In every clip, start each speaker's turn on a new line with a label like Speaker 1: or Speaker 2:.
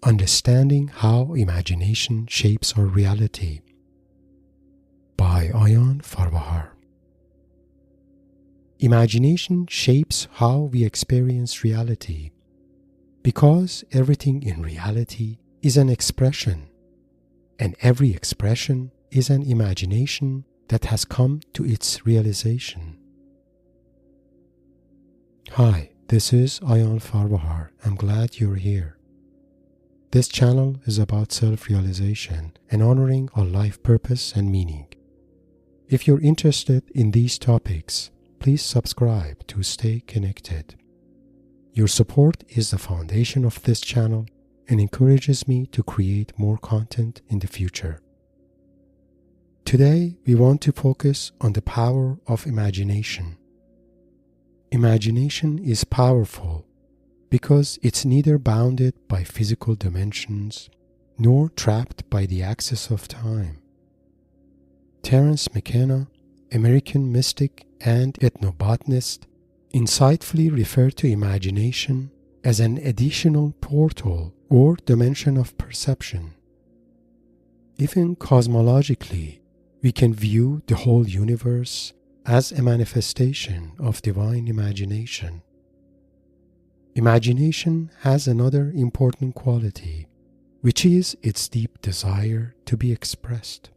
Speaker 1: Understanding How Imagination Shapes Our Reality by Aion Farvahar. Imagination shapes how we experience reality because everything in reality is an expression, and every expression is an imagination that has come to its realization. Hi, this is Aion Farvahar. I'm glad you're here. This channel is about self-realization and honoring our life purpose and meaning. If you're interested in these topics, please subscribe to stay connected. Your support is the foundation of this channel and encourages me to create more content in the future. Today, we want to focus on the power of imagination. Imagination is powerful because it's neither bounded by physical dimensions nor trapped by the axis of time. Terence McKenna, American mystic and ethnobotanist, insightfully referred to imagination as an additional portal or dimension of perception. Even cosmologically, we can view the whole universe as a manifestation of divine imagination. Imagination has another important quality, which is its deep desire to be expressed.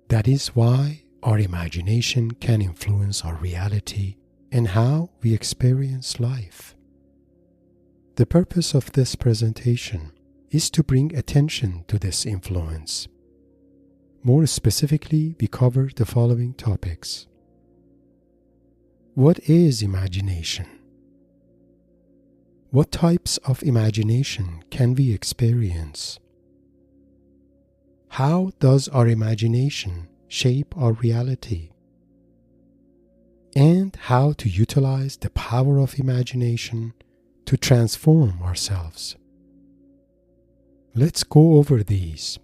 Speaker 1: That is why our imagination can influence our reality and how we experience life. The purpose of this presentation is to bring attention to this influence. More specifically, we cover the following topics. What is imagination? What types of imagination can we experience? How does our imagination shape our reality? And how to utilize the power of imagination to transform ourselves. Let's go over these.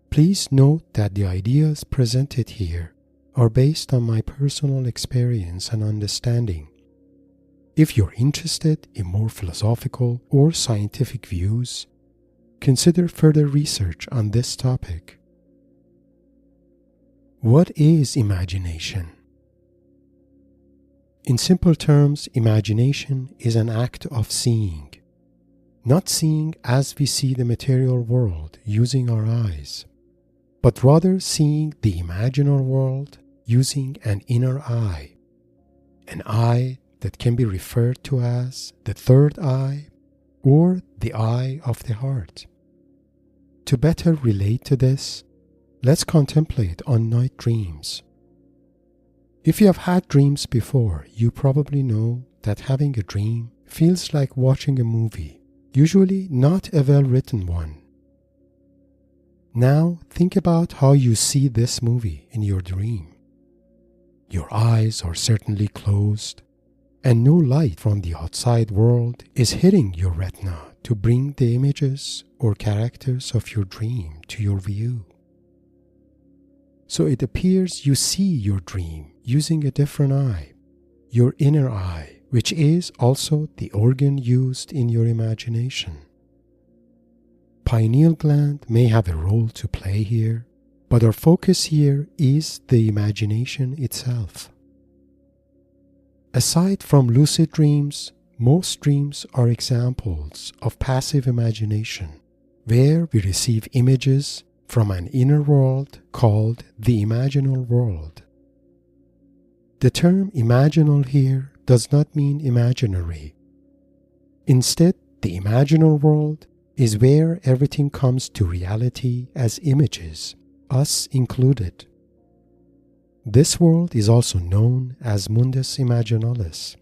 Speaker 1: Please note that the ideas presented here are based on my personal experience and understanding. If you're interested in more philosophical or scientific views, consider further research on this topic. What is imagination? In simple terms, imagination is an act of seeing, not seeing as we see the material world using our eyes, but rather seeing the imaginal world using an inner eye, an eye that can be referred to as the third eye or the eye of the heart. To better relate to this, let's contemplate on night dreams. If you have had dreams before, you probably know that having a dream feels like watching a movie, usually not a well-written one. Now think about how you see this movie in your dream. Your eyes are certainly closed, and no light from the outside world is hitting your retina to bring the images or characters of your dream to your view. So it appears you see your dream using a different eye, your inner eye, which is also the organ used in your imagination. Pineal gland may have a role to play here, but our focus here is the imagination itself. Aside from lucid dreams, most dreams are examples of passive imagination, where we receive images from an inner world called the imaginal world. The term imaginal here does not mean imaginary. Instead, the imaginal world is where everything comes to reality as images, us included. This world is also known as Mundus Imaginalis.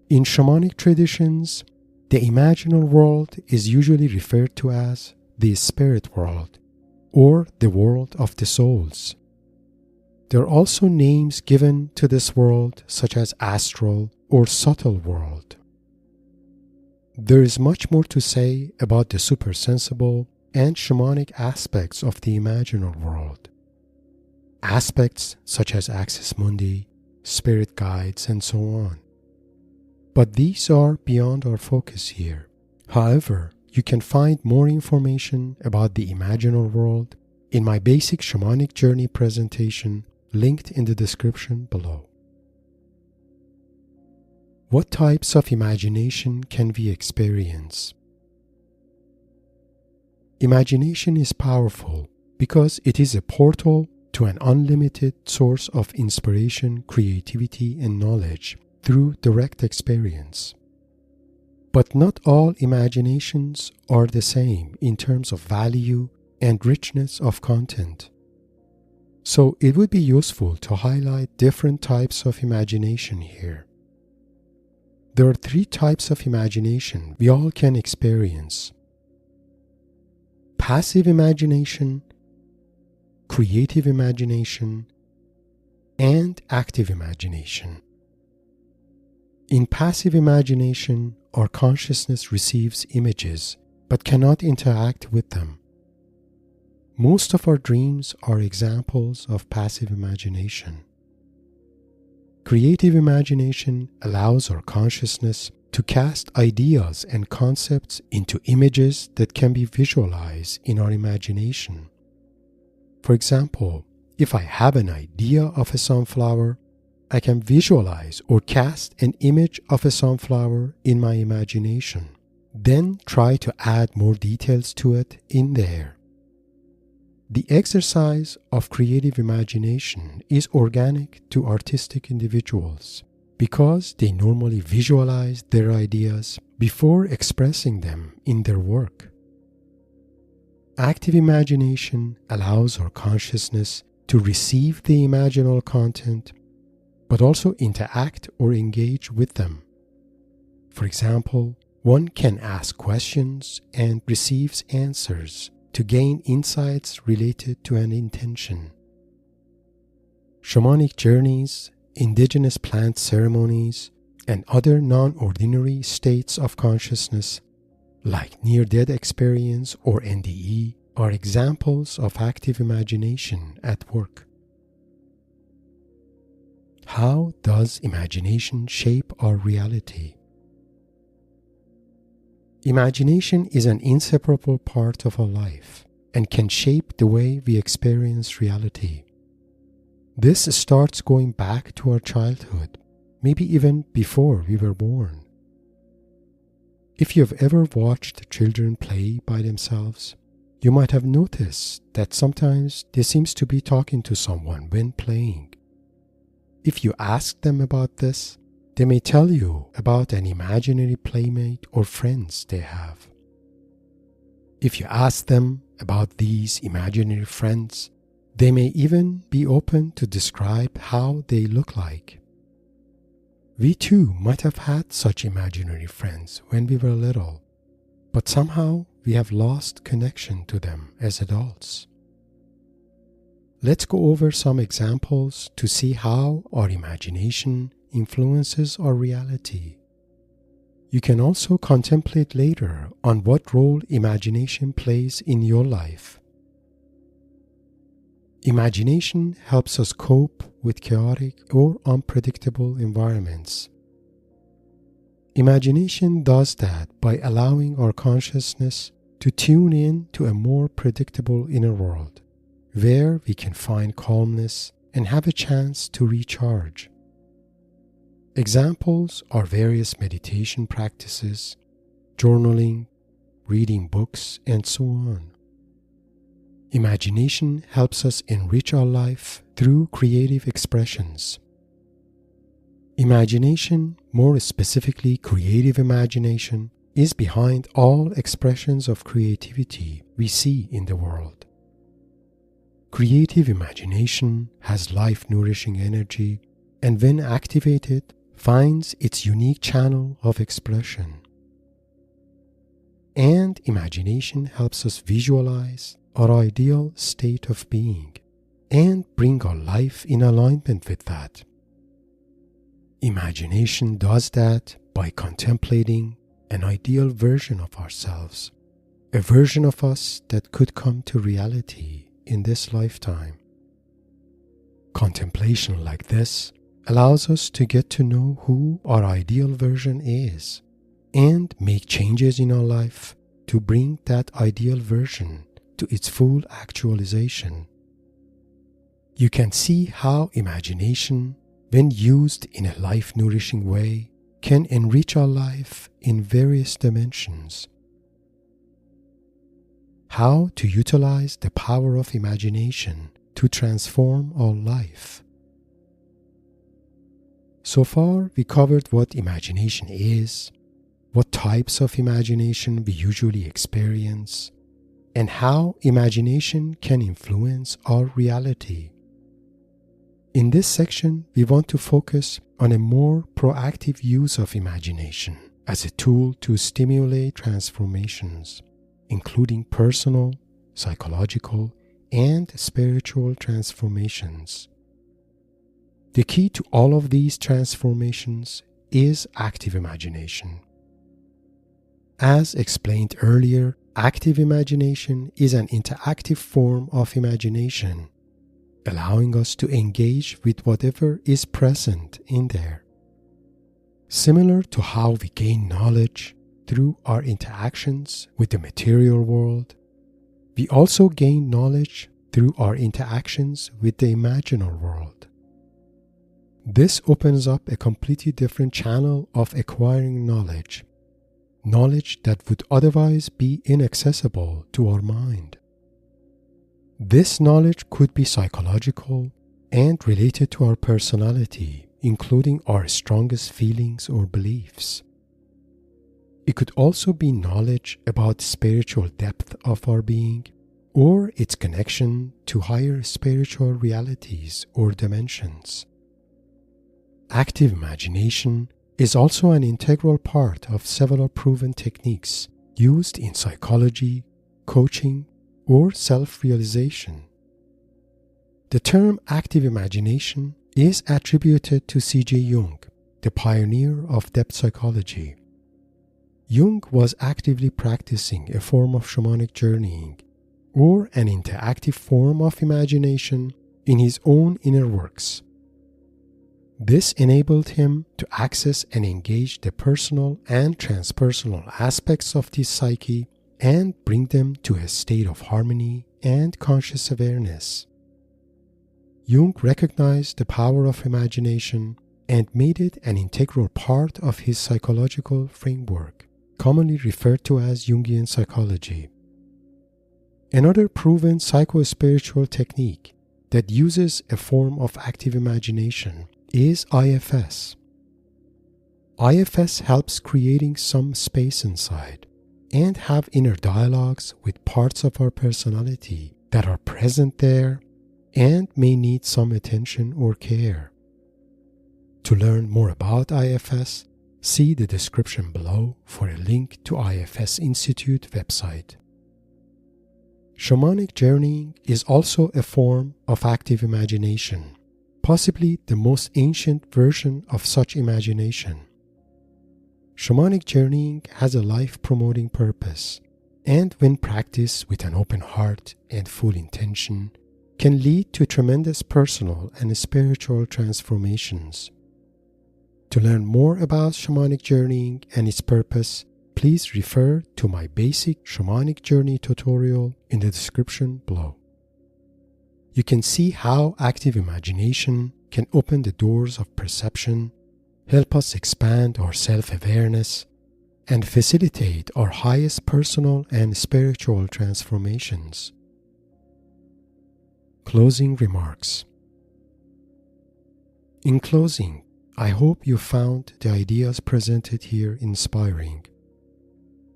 Speaker 1: In shamanic traditions, the imaginal world is usually referred to as the spirit world or the world of the souls. There are also names given to this world such as astral or subtle world. There is much more to say about the supersensible and shamanic aspects of the imaginal world. Aspects such as axis mundi, spirit guides, and so on. But these are beyond our focus here. However, you can find more information about the imaginal world in my basic Shamanic Journey presentation linked in the description below. What types of imagination can we experience? Imagination is powerful because it is a portal to an unlimited source of inspiration, creativity, and knowledge through direct experience. But not all imaginations are the same in terms of value and richness of content. So it would be useful to highlight different types of imagination here. There are 3 types of imagination we all can experience: passive imagination, creative imagination, and active imagination. In passive imagination, our consciousness receives images but cannot interact with them. Most of our dreams are examples of passive imagination. Creative imagination allows our consciousness to cast ideas and concepts into images that can be visualized in our imagination. For example, if I have an idea of a sunflower, I can visualize or cast an image of a sunflower in my imagination, then try to add more details to it in there. The exercise of creative imagination is organic to artistic individuals because they normally visualize their ideas before expressing them in their work. Active imagination allows our consciousness to receive the imaginal content, but also interact or engage with them. For example, one can ask questions and receives answers to gain insights related to an intention. Shamanic journeys, indigenous plant ceremonies, and other non-ordinary states of consciousness, like near-death experience or NDE, are examples of active imagination at work. How does imagination shape our reality? Imagination is an inseparable part of our life and can shape the way we experience reality. This starts going back to our childhood, maybe even before we were born. If you have ever watched children play by themselves, you might have noticed that sometimes they seem to be talking to someone when playing. If you ask them about this, they may tell you about an imaginary playmate or friends they have. If you ask them about these imaginary friends, they may even be open to describe how they look like. We too might have had such imaginary friends when we were little, but somehow we have lost connection to them as adults. Let's go over some examples to see how our imagination influences our reality. You can also contemplate later on what role imagination plays in your life. Imagination helps us cope with chaotic or unpredictable environments. Imagination does that by allowing our consciousness to tune in to a more predictable inner world, where we can find calmness and have a chance to recharge. Examples are various meditation practices, journaling, reading books, and so on. Imagination helps us enrich our life through creative expressions. Imagination, more specifically creative imagination, is behind all expressions of creativity we see in the world. Creative imagination has life-nourishing energy and when activated, finds its unique channel of expression. And imagination helps us visualize our ideal state of being and bring our life in alignment with that. Imagination does that by contemplating an ideal version of ourselves, a version of us that could come to reality in this lifetime. Contemplation like this allows us to get to know who our ideal version is and make changes in our life to bring that ideal version to its full actualization. You can see how imagination, when used in a life-nourishing way, can enrich our life in various dimensions. How to utilize the power of imagination to transform our life. So far, we covered what imagination is, what types of imagination we usually experience, and how imagination can influence our reality. In this section, we want to focus on a more proactive use of imagination as a tool to stimulate transformations, including personal, psychological, and spiritual transformations. The key to all of these transformations is active imagination. As explained earlier, active imagination is an interactive form of imagination, allowing us to engage with whatever is present in there. Similar to how we gain knowledge through our interactions with the material world, we also gain knowledge through our interactions with the imaginal world. This opens up a completely different channel of acquiring knowledge that would otherwise be inaccessible to our mind. This knowledge could be psychological and related to our personality, including our strongest feelings or beliefs. It could also be knowledge about the spiritual depth of our being or its connection to higher spiritual realities or dimensions. Active imagination is also an integral part of several proven techniques used in psychology, coaching, or self-realization. The term active imagination is attributed to C.J. Jung, the pioneer of depth psychology. Jung was actively practicing a form of shamanic journeying, or an interactive form of imagination in his own inner works. This enabled him to access and engage the personal and transpersonal aspects of the psyche and bring them to a state of harmony and conscious awareness. Jung recognized the power of imagination and made it an integral part of his psychological framework, commonly referred to as Jungian psychology. Another proven psycho-spiritual technique that uses a form of active imagination is IFS. IFS helps creating some space inside and have inner dialogues with parts of our personality that are present there and may need some attention or care. To learn more about IFS, see the description below for a link to IFS Institute website. Shamanic journeying is also a form of active imagination, possibly the most ancient version of such imagination. Shamanic journeying has a life-promoting purpose, and when practiced with an open heart and full intention, can lead to tremendous personal and spiritual transformations. To learn more about shamanic journeying and its purpose, please refer to my basic shamanic journey tutorial in the description below. You can see how active imagination can open the doors of perception, help us expand our self-awareness, and facilitate our highest personal and spiritual transformations. Closing remarks. In closing, I hope you found the ideas presented here inspiring.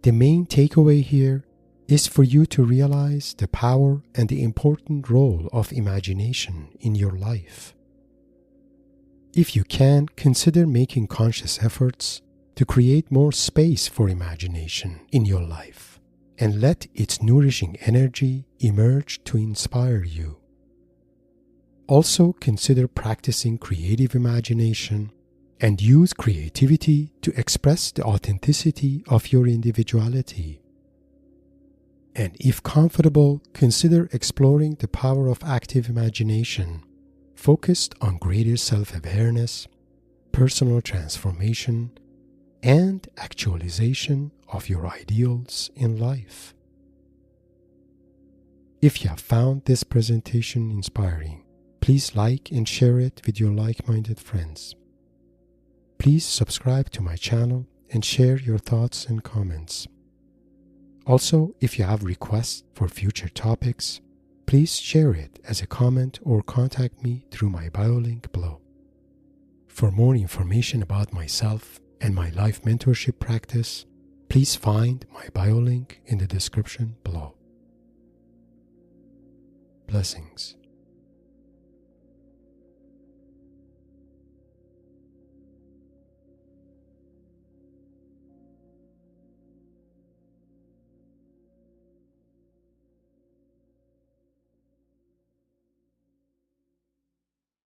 Speaker 1: The main takeaway here is for you to realize the power and the important role of imagination in your life. If you can, consider making conscious efforts to create more space for imagination in your life and let its nourishing energy emerge to inspire you. Also, consider practicing creative imagination and use creativity to express the authenticity of your individuality. And if comfortable, consider exploring the power of active imagination, focused on greater self-awareness, personal transformation, and actualization of your ideals in life. If you have found this presentation inspiring, please like and share it with your like-minded friends. Please subscribe to my channel and share your thoughts and comments. Also, if you have requests for future topics, please share it as a comment or contact me through my bio link below. For more information about myself and my life mentorship practice, please find my bio link in the description below. Blessings.